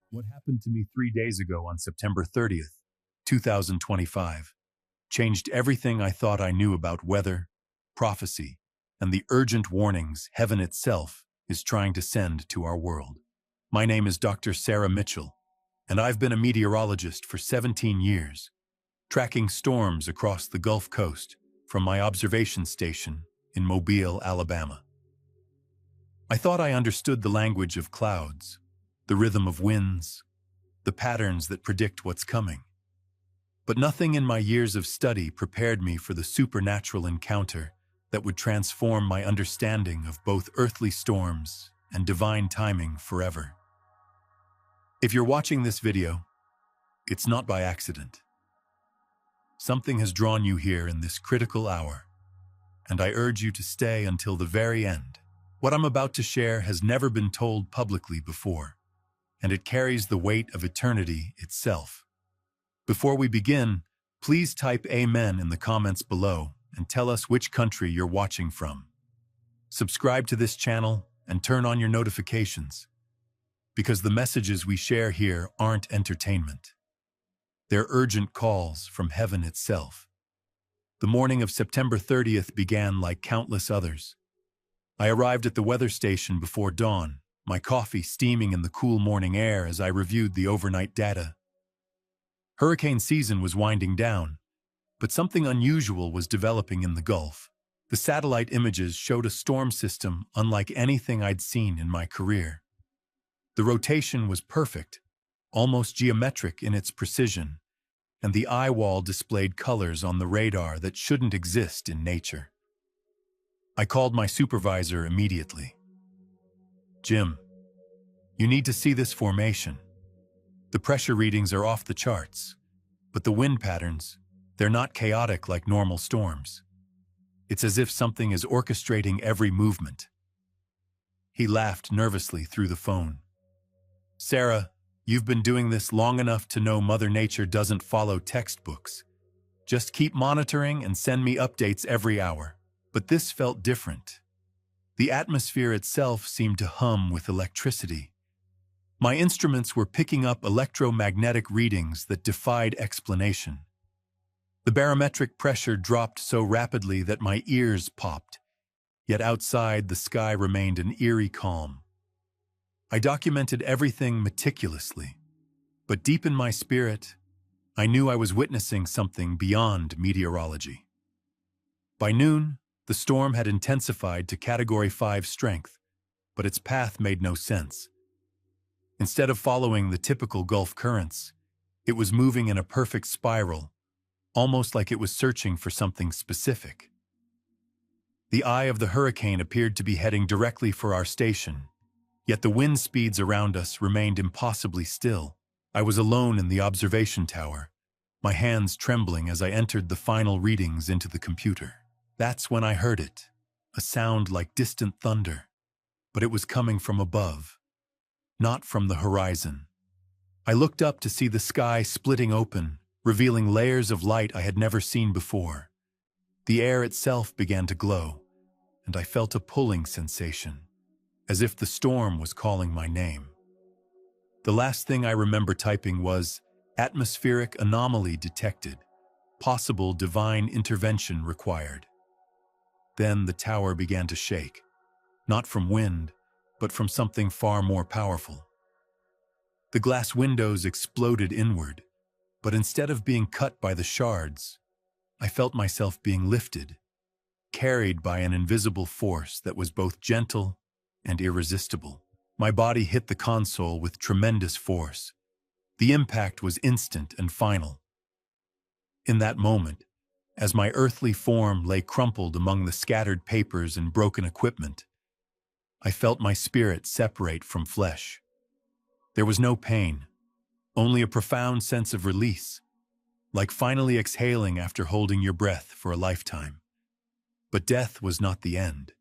What happened to me 3 days ago on September 30th, 2025, changed everything I thought I knew about weather, prophecy, and the urgent warnings heaven itself is trying to send to our world. My name is Dr. Sarah Mitchell, and I've been a meteorologist for 17 years, tracking storms across the Gulf Coast from my observation station in Mobile, Alabama. I thought I understood the language of clouds, the rhythm of winds, the patterns that predict what's coming. But nothing in my years of study prepared me for the supernatural encounter that would transform my understanding of both earthly storms and divine timing forever. If you're watching this video, it's not by accident. Something has drawn you here in this critical hour, and I urge you to stay until the very end. What I'm about to share has never been told publicly before, and it carries the weight of eternity itself. Before we begin, please type Amen in the comments below and tell us which country you're watching from. Subscribe to this channel and turn on your notifications, because the messages we share here aren't entertainment. They're urgent calls from heaven itself. The morning of September 30th began like countless others. I arrived at the weather station before dawn, my coffee steaming in the cool morning air as I reviewed the overnight data. Hurricane season was winding down, but something unusual was developing in the Gulf. The satellite images showed a storm system unlike anything I'd seen in my career. The rotation was perfect, almost geometric in its precision, and the eye wall displayed colors on the radar that shouldn't exist in nature. I called my supervisor immediately. "Jim, you need to see this formation. The pressure readings are off the charts, but the wind patterns, they're not chaotic like normal storms. It's as if something is orchestrating every movement." He laughed nervously through the phone. "Sarah, you've been doing this long enough to know Mother Nature doesn't follow textbooks. Just keep monitoring and send me updates every hour." But this felt different. The atmosphere itself seemed to hum with electricity. My instruments were picking up electromagnetic readings that defied explanation. The barometric pressure dropped so rapidly that my ears popped, yet outside the sky remained an eerie calm. I documented everything meticulously, but deep in my spirit, I knew I was witnessing something beyond meteorology. By noon, the storm had intensified to Category 5 strength, but its path made no sense. Instead of following the typical Gulf currents, it was moving in a perfect spiral, almost like it was searching for something specific. The eye of the hurricane appeared to be heading directly for our station, yet the wind speeds around us remained impossibly still. I was alone in the observation tower, my hands trembling as I entered the final readings into the computer. That's when I heard it, a sound like distant thunder, but it was coming from above, not from the horizon. I looked up to see the sky splitting open, revealing layers of light I had never seen before. The air itself began to glow, and I felt a pulling sensation, as if the storm was calling my name. The last thing I remember typing was, "Atmospheric anomaly detected. Possible divine intervention required." Then the tower began to shake, not from wind, but from something far more powerful. The glass windows exploded inward, but instead of being cut by the shards, I felt myself being lifted, carried by an invisible force that was both gentle and irresistible. My body hit the console with tremendous force. The impact was instant and final. In that moment, as my earthly form lay crumpled among the scattered papers and broken equipment, I felt my spirit separate from flesh. There was no pain, only a profound sense of release, like finally exhaling after holding your breath for a lifetime. But death was not the end.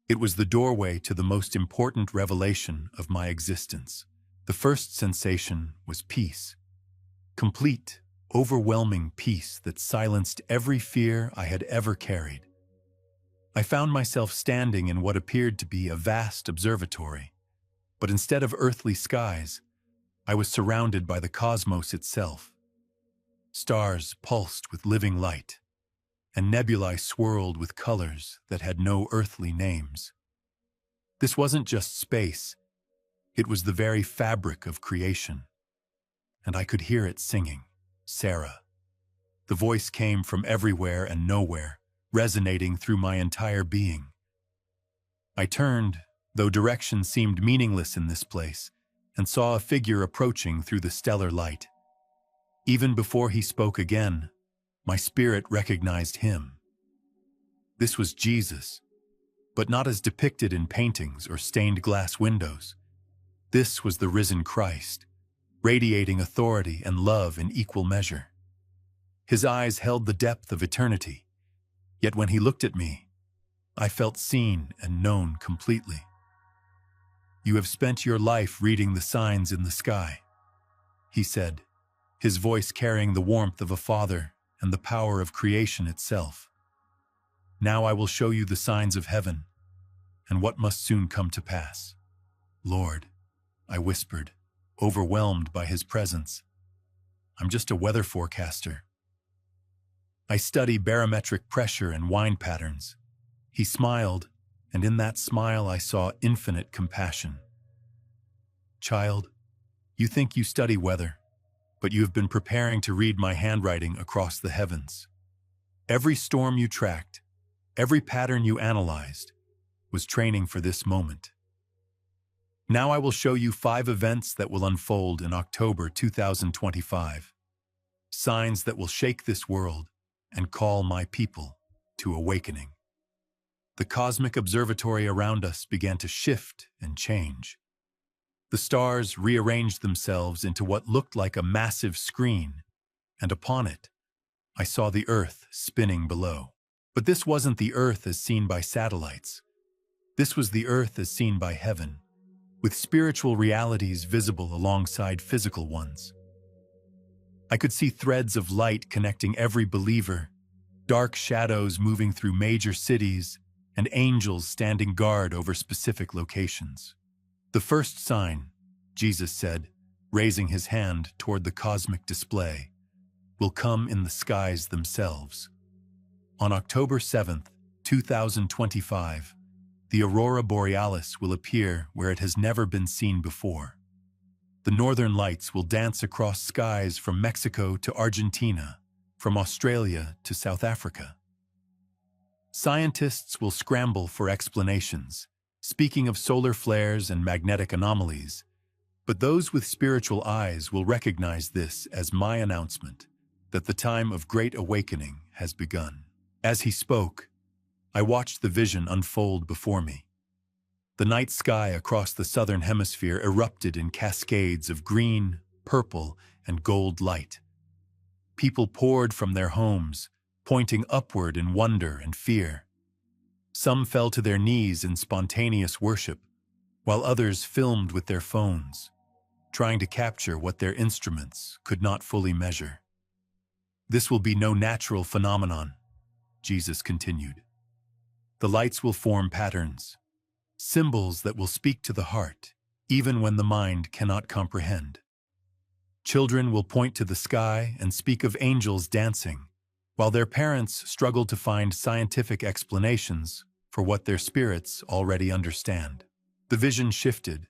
It was the doorway to the most important revelation of my existence. The first sensation was peace. Complete, overwhelming peace that silenced every fear I had ever carried. I found myself standing in what appeared to be a vast observatory, but instead of earthly skies, I was surrounded by the cosmos itself. Stars pulsed with living light, and nebulae swirled with colors that had no earthly names. This wasn't just space, it was the very fabric of creation. And I could hear it singing, Sarah. The voice came from everywhere and nowhere, resonating through my entire being. I turned, though direction seemed meaningless in this place, and saw a figure approaching through the stellar light. Even before he spoke again, my spirit recognized him. This was Jesus, but not as depicted in paintings or stained glass windows. This was the risen Christ, radiating authority and love in equal measure. His eyes held the depth of eternity, yet when he looked at me, I felt seen and known completely. "You have spent your life reading the signs in the sky," he said, his voice carrying the warmth of a father and the power of creation itself. "Now I will show you the signs of heaven and what must soon come to pass." "Lord," I whispered, overwhelmed by his presence, "I'm just a weather forecaster. I study barometric pressure and wind patterns." He smiled, and in that smile I saw infinite compassion. "Child, you think you study weather, but you have been preparing to read my handwriting across the heavens. Every storm you tracked, every pattern you analyzed, was training for this moment. Now I will show you 5 events that will unfold in October 2025. Signs that will shake this world and call my people to awakening." The cosmic observatory around us began to shift and change. The stars rearranged themselves into what looked like a massive screen, and upon it, I saw the Earth spinning below. But this wasn't the Earth as seen by satellites. This was the Earth as seen by heaven, with spiritual realities visible alongside physical ones. I could see threads of light connecting every believer, dark shadows moving through major cities, and angels standing guard over specific locations. "The first sign," Jesus said, raising his hand toward the cosmic display, "will come in the skies themselves. On October 7th, 2025, the aurora borealis will appear where it has never been seen before. The northern lights will dance across skies from Mexico to Argentina, from Australia to South Africa. Scientists will scramble for explanations, speaking of solar flares and magnetic anomalies, but those with spiritual eyes will recognize this as my announcement that the time of great awakening has begun." As he spoke, I watched the vision unfold before me. The night sky across the southern hemisphere erupted in cascades of green, purple, and gold light. People poured from their homes, pointing upward in wonder and fear. Some fell to their knees in spontaneous worship, while others filmed with their phones, trying to capture what their instruments could not fully measure. "This will be no natural phenomenon," Jesus continued. "The lights will form patterns, symbols that will speak to the heart, even when the mind cannot comprehend. Children will point to the sky and speak of angels dancing, while their parents struggle to find scientific explanations for what their spirits already understand." The vision shifted,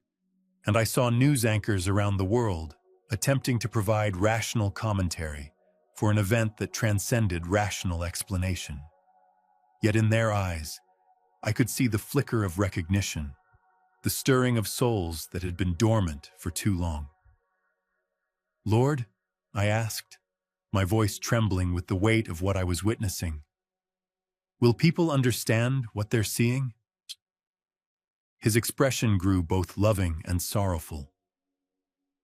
and I saw news anchors around the world attempting to provide rational commentary for an event that transcended rational explanation. Yet in their eyes, I could see the flicker of recognition, the stirring of souls that had been dormant for too long. "Lord," I asked, my voice trembling with the weight of what I was witnessing, "will people understand what they're seeing?" His expression grew both loving and sorrowful.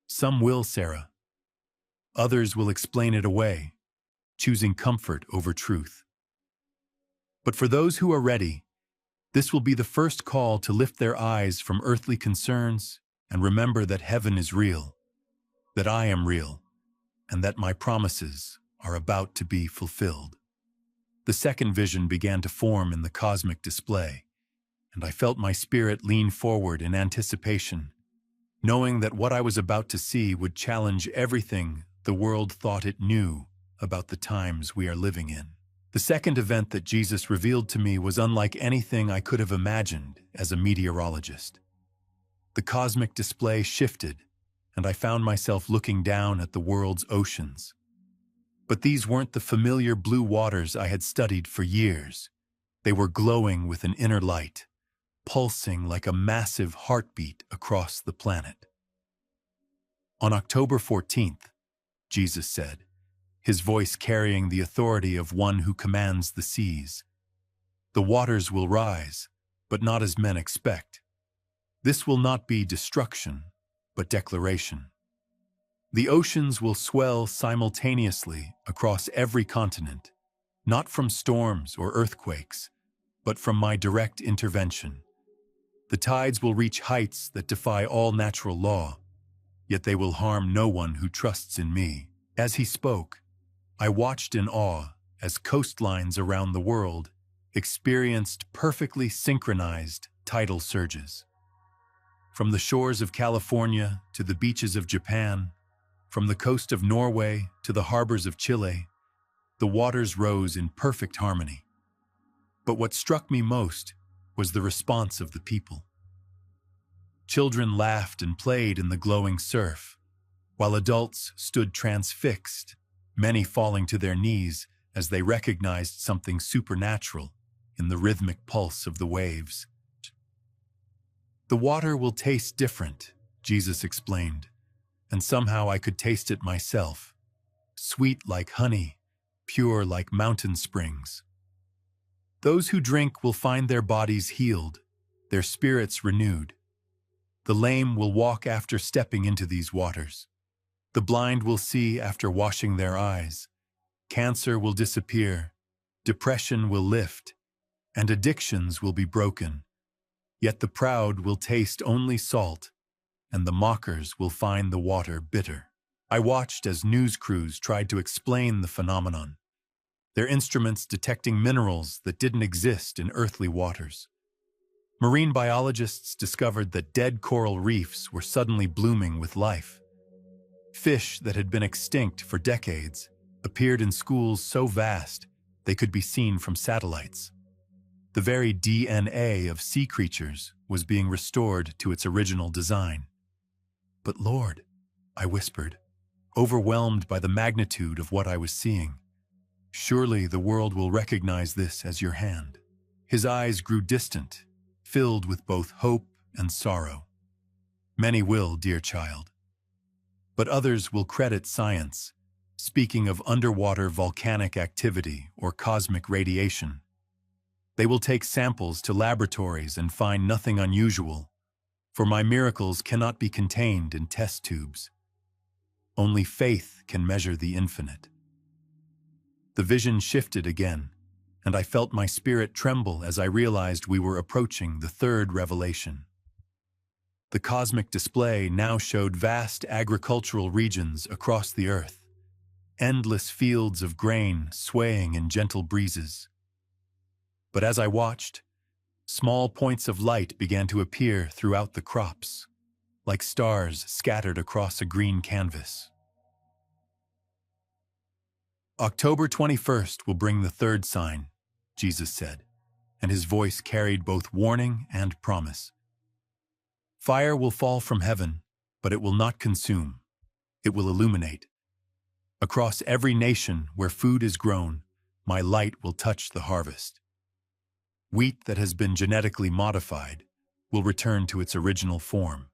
"Some will, Sarah. Others will explain it away, choosing comfort over truth. But for those who are ready, this will be the first call to lift their eyes from earthly concerns and remember that heaven is real, that I am real, and that my promises are about to be fulfilled." The second vision began to form in the cosmic display, and I felt my spirit lean forward in anticipation. knowing that what I was about to see would challenge everything the world thought it knew about the times we are living in. The second event that Jesus revealed to me was unlike anything I could have imagined as a meteorologist. The cosmic display shifted, and I found myself looking down at the world's oceans. But these weren't the familiar blue waters I had studied for years. They were glowing with an inner light, pulsing like a massive heartbeat across the planet. On October 14th, Jesus said, his voice carrying the authority of one who commands the seas, "The waters will rise, but not as men expect. This will not be destruction, but declaration. The oceans will swell simultaneously across every continent, not from storms or earthquakes, but from my direct intervention. The tides will reach heights that defy all natural law, yet they will harm no one who trusts in me." As he spoke, I watched in awe as coastlines around the world experienced perfectly synchronized tidal surges. From the shores of California to the beaches of Japan, from the coast of Norway to the harbors of Chile, the waters rose in perfect harmony. But what struck me most was the response of the people. Children laughed and played in the glowing surf, while adults stood transfixed, many falling to their knees as they recognized something supernatural in the rhythmic pulse of the waves. "The water will taste different," Jesus explained, and somehow I could taste it myself. Sweet like honey, pure like mountain springs. "Those who drink will find their bodies healed, their spirits renewed. The lame will walk after stepping into these waters. The blind will see after washing their eyes. Cancer will disappear, depression will lift, and addictions will be broken. Yet the proud will taste only salt, and the mockers will find the water bitter." I watched as news crews tried to explain the phenomenon, their instruments detecting minerals that didn't exist in earthly waters. Marine biologists discovered that dead coral reefs were suddenly blooming with life. Fish that had been extinct for decades appeared in schools so vast they could be seen from satellites. The very DNA of sea creatures was being restored to its original design. "But Lord," I whispered, overwhelmed by the magnitude of what I was seeing, "surely the world will recognize this as your hand." His eyes grew distant, filled with both hope and sorrow. "Many will, dear child. But others will credit science, speaking of underwater volcanic activity or cosmic radiation. They will take samples to laboratories and find nothing unusual, for my miracles cannot be contained in test tubes. Only faith can measure the infinite." The vision shifted again, and I felt my spirit tremble as I realized we were approaching the third revelation. The cosmic display now showed vast agricultural regions across the earth, endless fields of grain swaying in gentle breezes. But as I watched, small points of light began to appear throughout the crops, like stars scattered across a green canvas. "October 21st will bring the third sign," Jesus said, and his voice carried both warning and promise. "Fire will fall from heaven, but it will not consume. It will illuminate. Across every nation where food is grown, my light will touch the harvest. Wheat that has been genetically modified will return to its original form.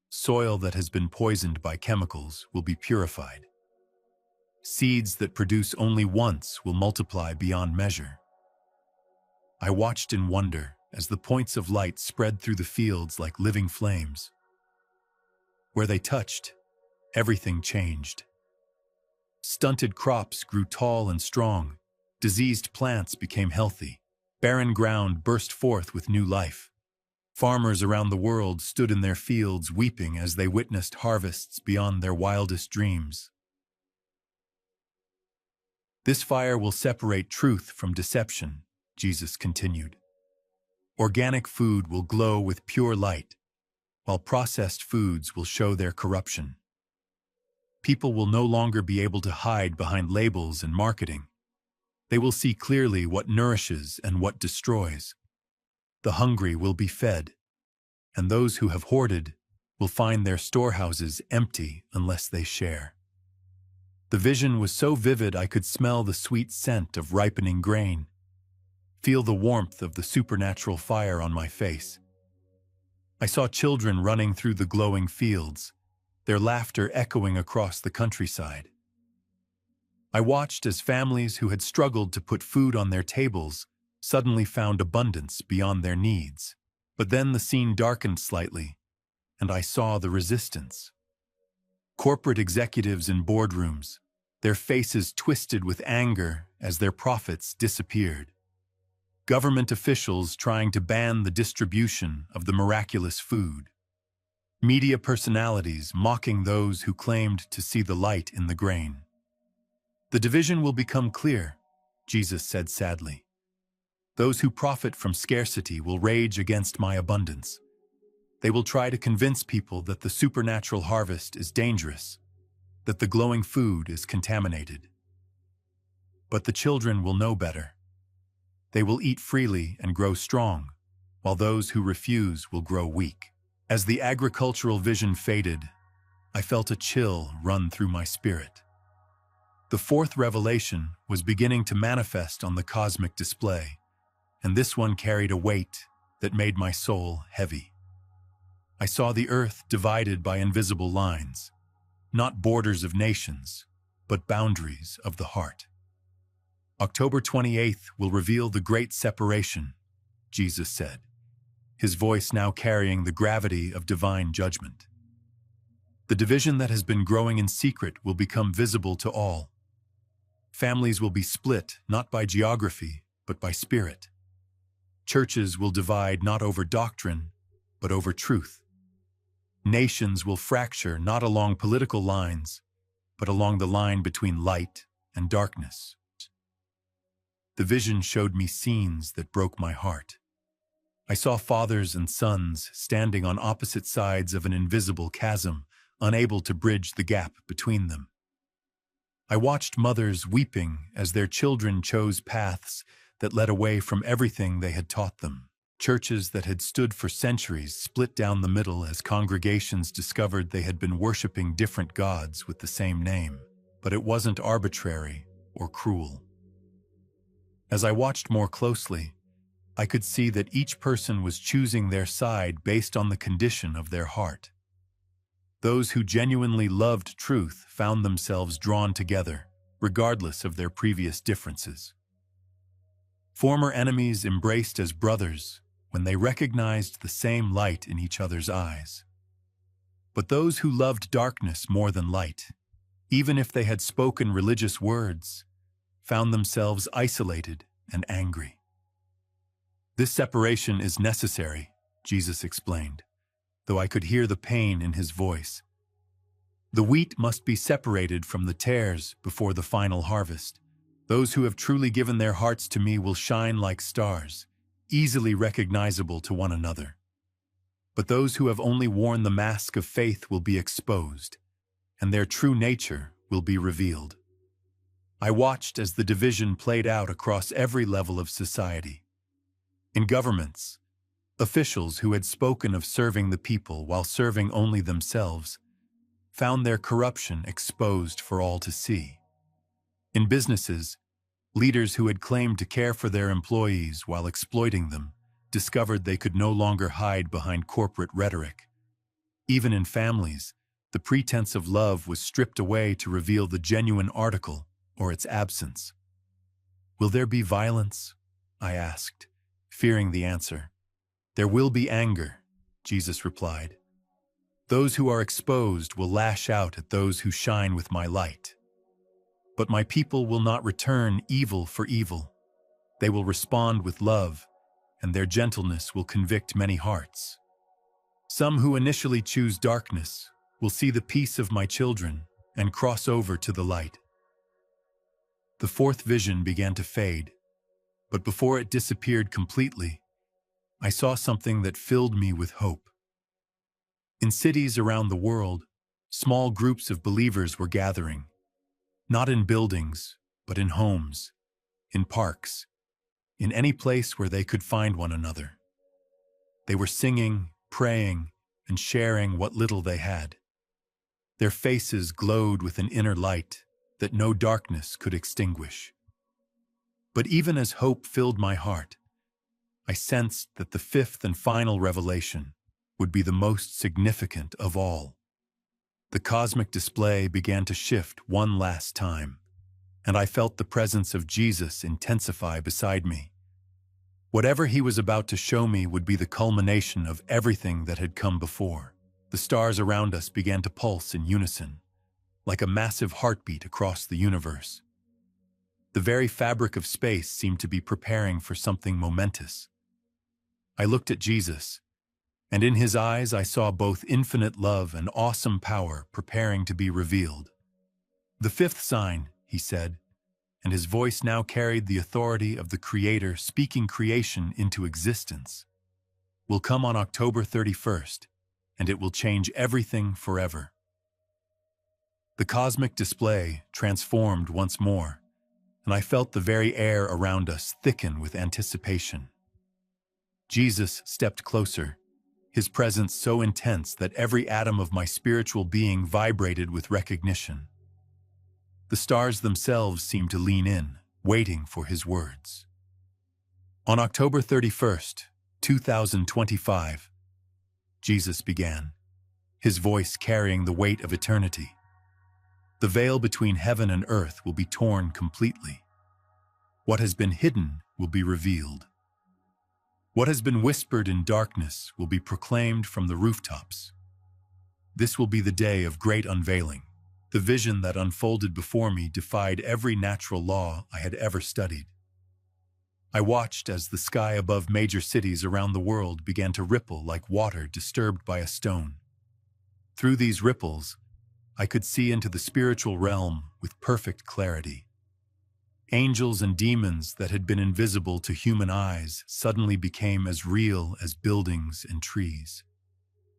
Soil that has been poisoned by chemicals will be purified. Seeds that produce only once will multiply beyond measure." I watched in wonder as the points of light spread through the fields like living flames. Where they touched, everything changed. Stunted crops grew tall and strong, diseased plants became healthy, barren ground burst forth with new life. Farmers around the world stood in their fields weeping as they witnessed harvests beyond their wildest dreams. "This fire will separate truth from deception," Jesus continued. "Organic food will glow with pure light, while processed foods will show their corruption. People will no longer be able to hide behind labels and marketing. They will see clearly what nourishes and what destroys. The hungry will be fed, and those who have hoarded will find their storehouses empty unless they share. The vision was so vivid I could smell the sweet scent of ripening grain, feel the warmth of the supernatural fire on my face. I saw children running through the glowing fields, their laughter echoing across the countryside. I watched as families who had struggled to put food on their tables suddenly found abundance beyond their needs. But then the scene darkened slightly, and I saw the resistance. Corporate executives in boardrooms, their faces twisted with anger as their profits disappeared. Government officials trying to ban the distribution of the miraculous food. Media personalities mocking those who claimed to see the light in the grain. The division will become clear, Jesus said sadly. Those who profit from scarcity will rage against my abundance. They will try to convince people that the supernatural harvest is dangerous, that the glowing food is contaminated. But the children will know better. They will eat freely and grow strong, while those who refuse will grow weak. As the agricultural vision faded, I felt a chill run through my spirit. The fourth revelation was beginning to manifest on the cosmic display, and this one carried a weight that made my soul heavy. I saw the earth divided by invisible lines, not borders of nations, but boundaries of the heart. October 28th will reveal the great separation, Jesus said, his voice now carrying the gravity of divine judgment. The division that has been growing in secret will become visible to all. Families will be split not by geography, but by spirit. Churches will divide not over doctrine, but over truth. Nations will fracture not along political lines, but along the line between light and darkness. The vision showed me scenes that broke my heart. I saw fathers and sons standing on opposite sides of an invisible chasm, unable to bridge the gap between them. I watched mothers weeping as their children chose paths that led away from everything they had taught them. Churches that had stood for centuries split down the middle as congregations discovered they had been worshiping different gods with the same name. But it wasn't arbitrary or cruel. As I watched more closely, I could see that each person was choosing their side based on the condition of their heart. Those who genuinely loved truth found themselves drawn together, regardless of their previous differences. Former enemies embraced as brothers when they recognized the same light in each other's eyes. But those who loved darkness more than light, even if they had spoken religious words, found themselves isolated and angry. This separation is necessary, Jesus explained, though I could hear the pain in his voice. The wheat must be separated from the tares before the final harvest. Those who have truly given their hearts to me will shine like stars, easily recognizable to one another. But those who have only worn the mask of faith will be exposed, and their true nature will be revealed. I watched as the division played out across every level of society. In governments, officials who had spoken of serving the people while serving only themselves found their corruption exposed for all to see. In businesses, leaders who had claimed to care for their employees while exploiting them discovered they could no longer hide behind corporate rhetoric. Even in families, the pretense of love was stripped away to reveal the genuine article or its absence. Will there be violence? I asked, fearing the answer. There will be anger, Jesus replied. Those who are exposed will lash out at those who shine with my light. But my people will not return evil for evil. They will respond with love, and their gentleness will convict many hearts. Some who initially choose darkness will see the peace of my children and cross over to the light. The fourth vision began to fade, but before it disappeared completely, I saw something that filled me with hope. In cities around the world, small groups of believers were gathering, not in buildings, but in homes, in parks, in any place where they could find one another. They were singing, praying, and sharing what little they had. Their faces glowed with an inner light that no darkness could extinguish. But even as hope filled my heart, I sensed that the fifth and final revelation would be the most significant of all. The cosmic display began to shift one last time, and I felt the presence of Jesus intensify beside me. Whatever he was about to show me would be the culmination of everything that had come before. The stars around us began to pulse in unison, like a massive heartbeat across the universe. The very fabric of space seemed to be preparing for something momentous. I looked at Jesus, and in his eyes I saw both infinite love and awesome power preparing to be revealed. "The fifth sign," he said, and his voice now carried the authority of the Creator speaking creation into existence, "will come on October 31st, and it will change everything forever." The cosmic display transformed once more, and I felt the very air around us thicken with anticipation. Jesus stepped closer, his presence so intense that every atom of my spiritual being vibrated with recognition. The stars themselves seemed to lean in, waiting for his words. "On October 31st, 2025, Jesus began, his voice carrying the weight of eternity. "The veil between heaven and earth will be torn completely. What has been hidden will be revealed. What has been whispered in darkness will be proclaimed from the rooftops. This will be the day of great unveiling." The vision that unfolded before me defied every natural law I had ever studied. I watched as the sky above major cities around the world began to ripple like water disturbed by a stone. Through these ripples, I could see into the spiritual realm with perfect clarity. Angels and demons that had been invisible to human eyes suddenly became as real as buildings and trees.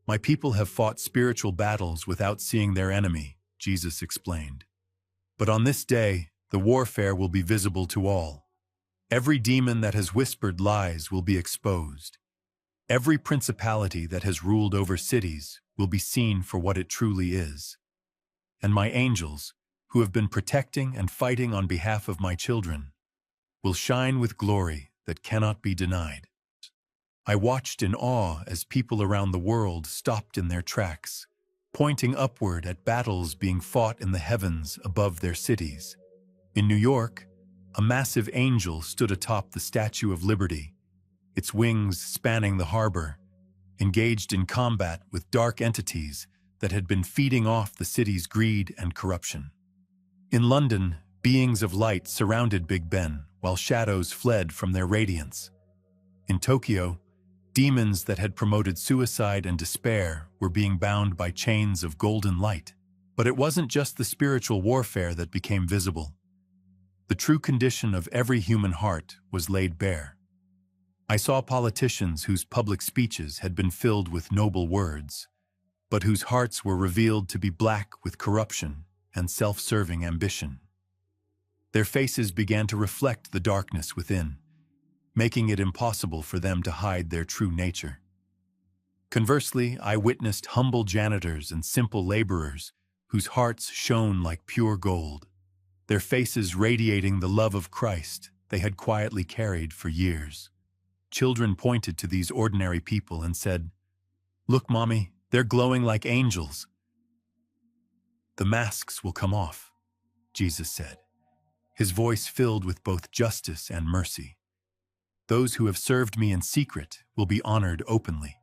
"My people have fought spiritual battles without seeing their enemy," Jesus explained. "But on this day, the warfare will be visible to all. Every demon that has whispered lies will be exposed. Every principality that has ruled over cities will be seen for what it truly is. And my angels, who have been protecting and fighting on behalf of my children, will shine with glory that cannot be denied." I watched in awe as people around the world stopped in their tracks, pointing upward at battles being fought in the heavens above their cities. In New York, a massive angel stood atop the Statue of Liberty, its wings spanning the harbor, engaged in combat with dark entities that had been feeding off the city's greed and corruption. In London, beings of light surrounded Big Ben, while shadows fled from their radiance. In Tokyo, demons that had promoted suicide and despair were being bound by chains of golden light. But it wasn't just the spiritual warfare that became visible. The true condition of every human heart was laid bare. I saw politicians whose public speeches had been filled with noble words, but whose hearts were revealed to be black with corruption and self-serving ambition. Their faces began to reflect the darkness within, making it impossible for them to hide their true nature. Conversely, I witnessed humble janitors and simple laborers whose hearts shone like pure gold, their faces radiating the love of Christ they had quietly carried for years. Children pointed to these ordinary people and said, "Look, Mommy, they're glowing like angels." "The masks will come off," Jesus said, his voice filled with both justice and mercy. "Those who have served me in secret will be honored openly.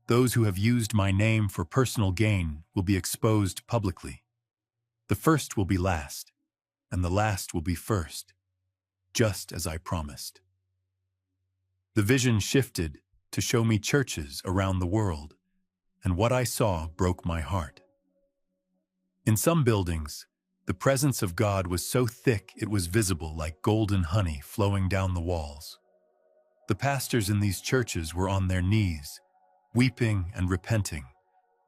Those who have used my name for personal gain will be exposed publicly. The first will be last, and the last will be first, just as I promised." The vision shifted to show me churches around the world, and what I saw broke my heart. In some buildings, the presence of God was so thick it was visible like golden honey flowing down the walls. The pastors in these churches were on their knees, weeping and repenting,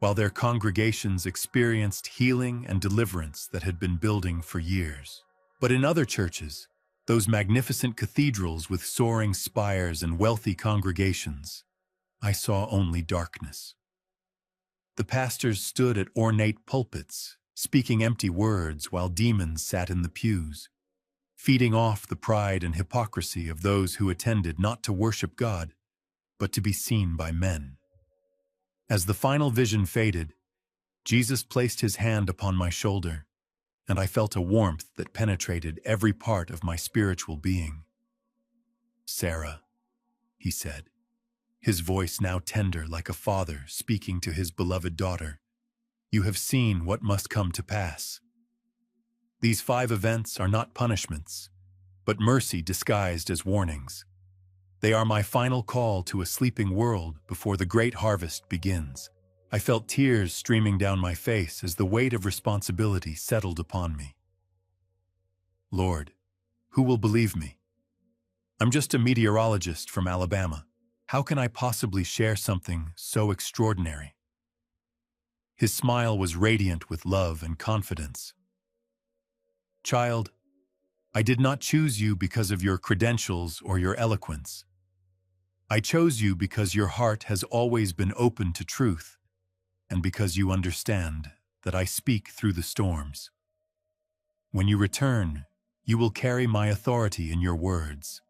while their congregations experienced healing and deliverance that had been building for years. But in other churches, those magnificent cathedrals with soaring spires and wealthy congregations, I saw only darkness. The pastors stood at ornate pulpits, speaking empty words while demons sat in the pews, feeding off the pride and hypocrisy of those who attended not to worship God, but to be seen by men. As the final vision faded, Jesus placed his hand upon my shoulder, and I felt a warmth that penetrated every part of my spiritual being. "Sarah," he said, his voice now tender like a father speaking to his beloved daughter, "you have seen what must come to pass. These 5 events are not punishments, but mercy disguised as warnings. They are my final call to a sleeping world before the great harvest begins." I felt tears streaming down my face as the weight of responsibility settled upon me. "Lord, who will believe me? I'm just a meteorologist from Alabama. How can I possibly share something so extraordinary?" His smile was radiant with love and confidence. "Child, I did not choose you because of your credentials or your eloquence. I chose you because your heart has always been open to truth, and because you understand that I speak through the storms. When you return, you will carry my authority in your words.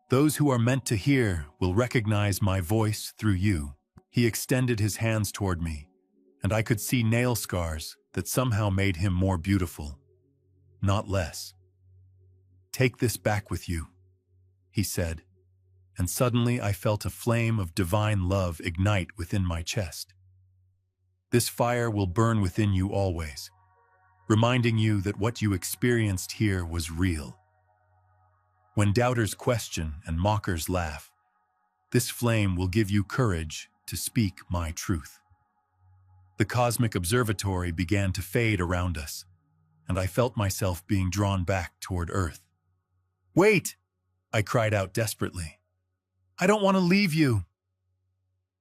Those who are meant to hear will recognize my voice through you." He extended his hands toward me, and I could see nail scars that somehow made him more beautiful, not less. "Take this back with you," he said, and suddenly I felt a flame of divine love ignite within my chest. "This fire will burn within you always, reminding you that what you experienced here was real. When doubters question and mockers laugh, this flame will give you courage to speak my truth." The cosmic observatory began to fade around us, and I felt myself being drawn back toward Earth. "Wait!" I cried out desperately. "I don't want to leave you."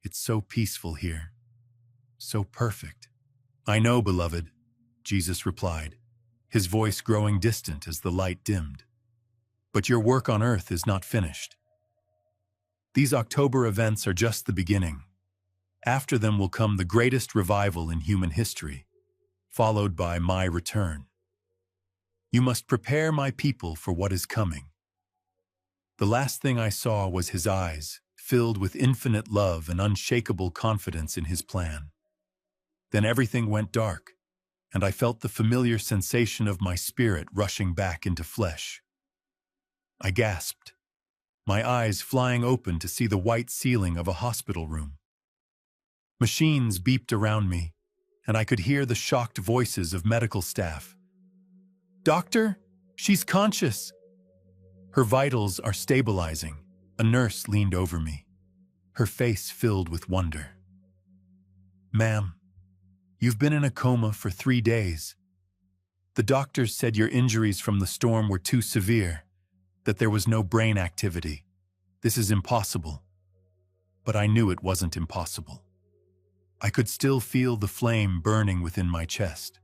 "It's so peaceful here. So perfect." "I know, beloved," Jesus replied, his voice growing distant as the light dimmed. "But your work on earth is not finished. These October events are just the beginning. After them will come the greatest revival in human history, followed by my return. You must prepare my people for what is coming." The last thing I saw was his eyes, filled with infinite love and unshakable confidence in his plan. Then everything went dark, and I felt the familiar sensation of my spirit rushing back into flesh. I gasped, my eyes flying open to see the white ceiling of a hospital room. Machines beeped around me, and I could hear the shocked voices of medical staff. "Doctor, she's conscious." "Her vitals are stabilizing." A nurse leaned over me, her face filled with wonder. "Ma'am, you've been in a coma for 3 days. The doctors said your injuries from the storm were too severe, that there was no brain activity. This is impossible." But I knew it wasn't impossible. I could still feel the flame burning within my chest,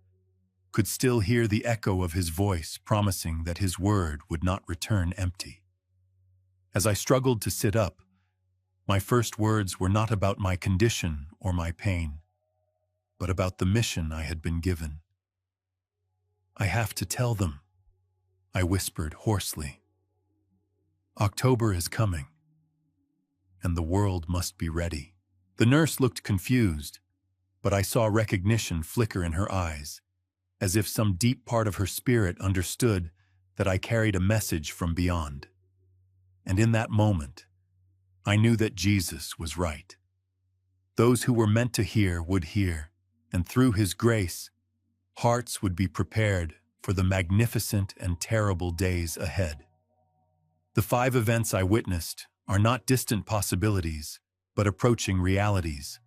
could still hear the echo of his voice promising that his word would not return empty. As I struggled to sit up, my first words were not about my condition or my pain, but about the mission I had been given. "I have to tell them," I whispered hoarsely. "October is coming, and the world must be ready." The nurse looked confused, but I saw recognition flicker in her eyes, as if some deep part of her spirit understood that I carried a message from beyond. And in that moment, I knew that Jesus was right. Those who were meant to hear would hear, and through his grace, hearts would be prepared for the magnificent and terrible days ahead. The 5 events I witnessed are not distant possibilities, but approaching realities.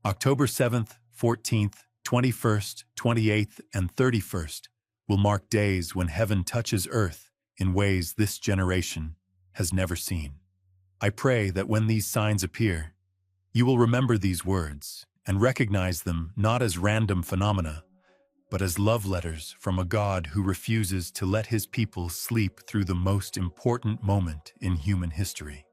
October 7th, 14th, 21st, 28th, and 31st will mark days when heaven touches earth in ways this generation has never seen. I pray that when these signs appear, you will remember these words and recognize them not as random phenomena, but as love letters from a God who refuses to let his people sleep through the most important moment in human history.